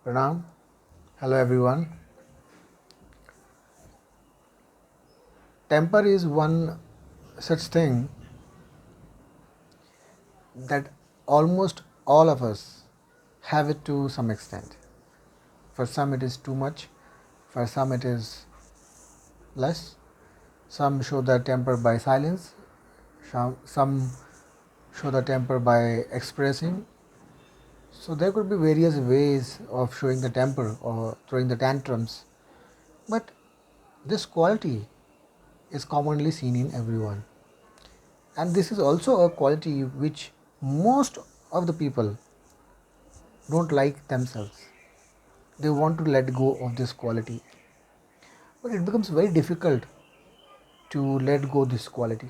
Pranam. Hello everyone. Temper is one such thing that almost all of us have it to some extent. For some it is too much, for some it is less. Some show their temper by silence, some show the temper by expressing. So there could be various ways of showing the temper or throwing the tantrums. But this quality is commonly seen in everyone. And this is also a quality which most of the people don't like themselves. They want to let go of this quality. But it becomes very difficult to let go this quality.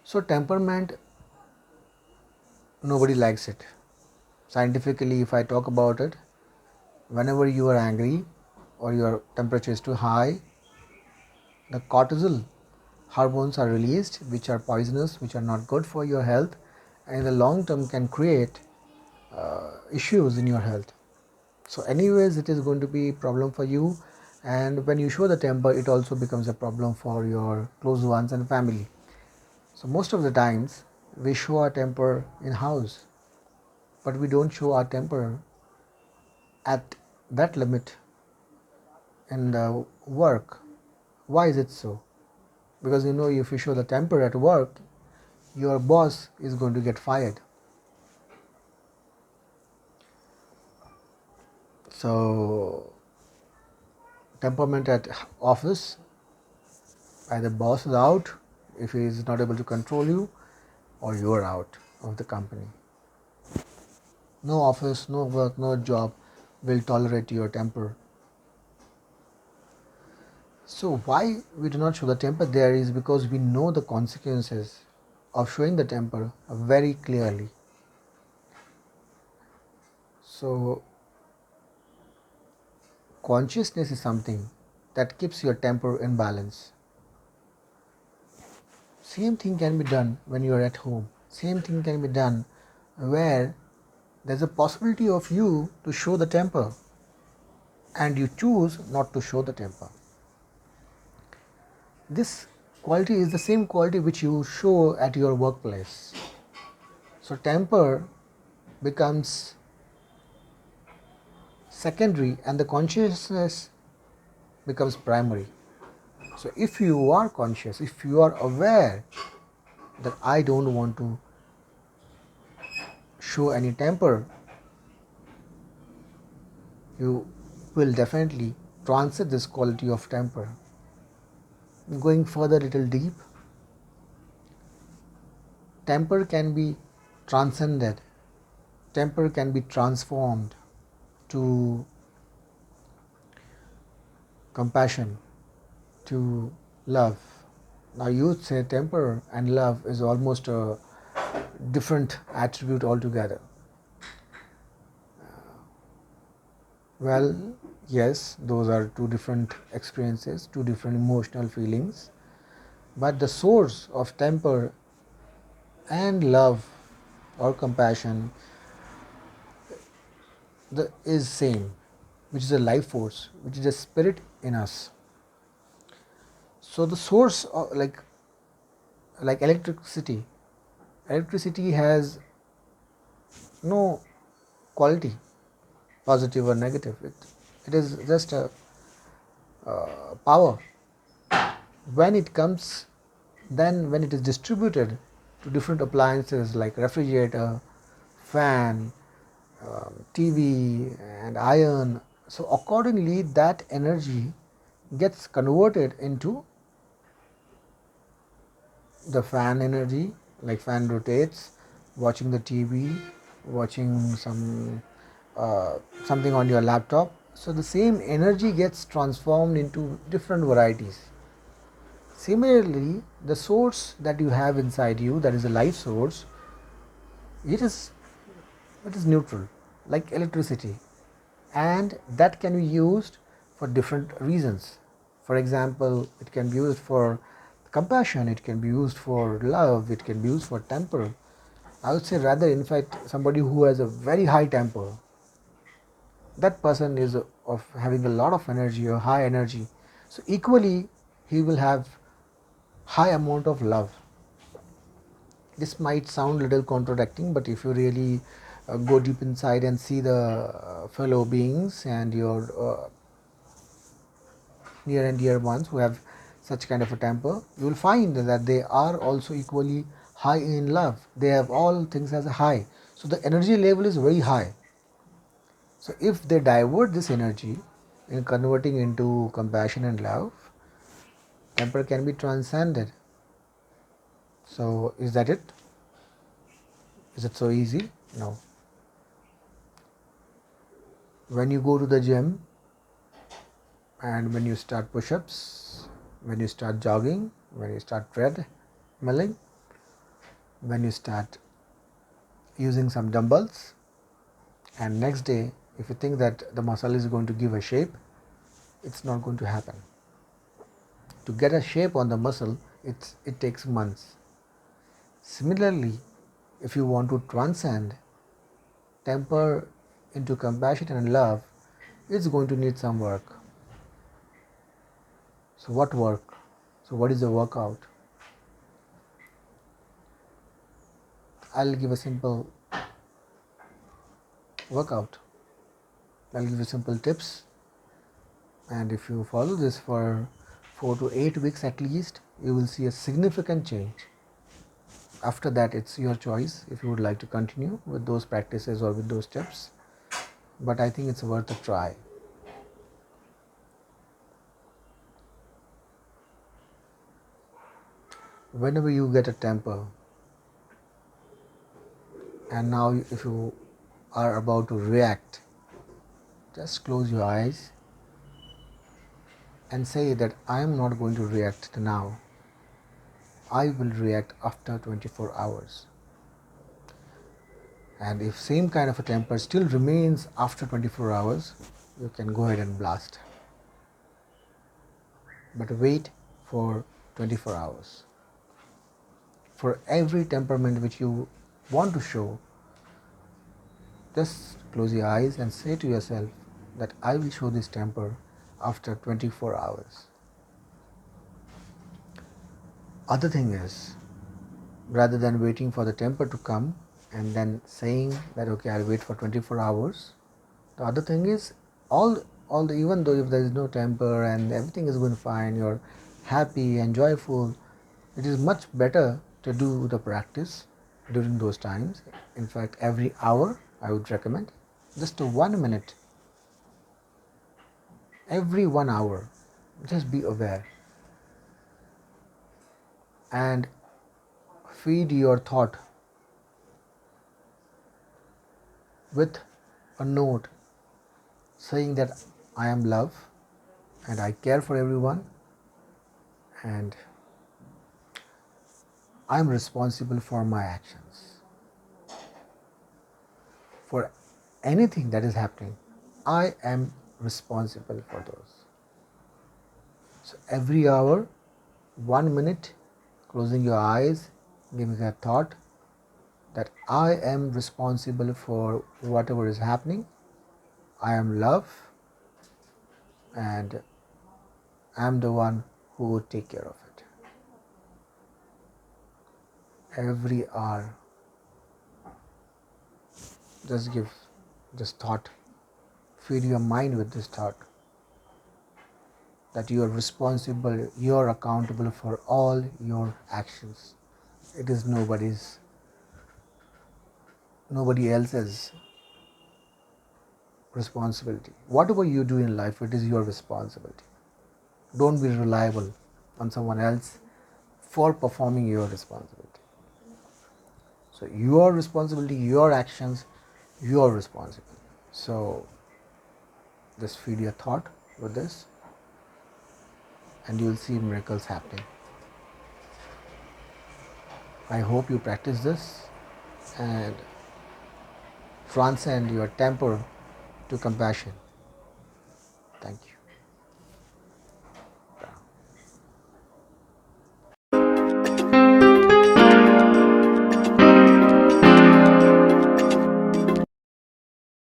So temperament, nobody likes it. Scientifically, if I talk about it, whenever you are angry or your temperature is too high, the cortisol hormones are released, which are poisonous, which are not good for your health, and in the long term can create issues in your health. So anyways, it is going to be a problem for you, and when you show the temper, it also becomes a problem for your close ones and family. So most of the times we show our temper in house, but we don't show our temper at that limit in the work. Why is it so? Because if you show the temper at work, your boss is going to get fired. So temperament at office, either boss is out if he is not able to control you, or you are out of the company. No office, no work, no job will tolerate your temper. So why we do not show the temper there is because we know the consequences of showing the temper very clearly. So consciousness is something that keeps your temper in balance. Same thing can be done when you are at home. Same thing can be done where there's a possibility of you to show the temper and you choose not to show the temper. This quality is the same quality which you show at your workplace. So temper becomes secondary and the consciousness becomes primary. So if you are conscious, if you are aware that I don't want to show any temper, you will definitely transit this quality of temper. Going further a little deep, temper can be transcended, temper can be transformed to compassion, to love. Now you say temper and love is almost a different attribute altogether. Well, yes, those are two different experiences, two different emotional feelings, but the source of temper and love or compassion is same, which is a life force, which is a spirit in us. So the source of like electricity has no quality, positive or negative. It is just a power. When it comes, then when it is distributed to different appliances like refrigerator, fan, TV and iron, so accordingly that energy gets converted into the fan energy, like fan rotates, watching the TV, watching something on your laptop. So the same energy gets transformed into different varieties. Similarly, the source that you have inside you, that is a life source, it is neutral, like electricity, and that can be used for different reasons. For example, it can be used for compassion, it can be used for love, it can be used for temper. I would say rather, in fact, somebody who has a very high temper that person is of having a lot of energy or high energy, so equally he will have high amount of love. This might sound a little contradicting, but if you really go deep inside and see the fellow beings and your near and dear ones who have such kind of a temper, you will find that they are also equally high in love. They have all things as a high, so the energy level is very high. So if they divert this energy in converting into compassion and love, temper can be transcended. So is that it? Is it so easy? No. When you go to the gym and when you start push-ups, when you start jogging, when you start treadmilling, when you start using some dumbbells, and next day if you think that the muscle is going to give a shape, it's not going to happen. To get a shape on the muscle, it takes months. Similarly, if you want to transcend temper into compassion and love, it's going to need some work. So what work? So what is the workout? I'll give a simple workout. I'll give you simple tips, and if you follow this for 4 to 8 weeks at least, you will see a significant change. After that, it's your choice if you would like to continue with those practices or with those tips, but I think it's worth a try. Whenever you get a temper, and now if you are about to react, just close your eyes and say that I am not going to react now. I will react after 24 hours. And if same kind of a temper still remains after 24 hours, you can go ahead and blast. But wait for 24 hours. For every temperament which you want to show, just close your eyes and say to yourself that I will show this temper after 24 hours. Other thing is, rather than waiting for the temper to come and then saying that okay, I'll wait for 24 hours, the other thing is even though if there is no temper and everything is going fine, you're happy and joyful, it is much better to do the practice during those times. In fact, every hour I would recommend just 1 minute. Every 1 hour, just be aware and feed your thought with a note saying that I am love and I care for everyone and I am responsible for my actions. For anything that is happening, I am responsible for those. So every hour, 1 minute, closing your eyes, giving a thought that I am responsible for whatever is happening. I am love and I am the one who would take care of it. Every hour, just give this thought, feed your mind with this thought that you are responsible, you are accountable for all your actions. It is nobody else's responsibility. Whatever you do in life, it is your responsibility. Don't be reliable on someone else for performing your responsibility. So your responsibility, your actions, you are responsible. So just feed your thought with this and you will see miracles happening. I hope you practice this and transcend your temper to compassion. Thank you.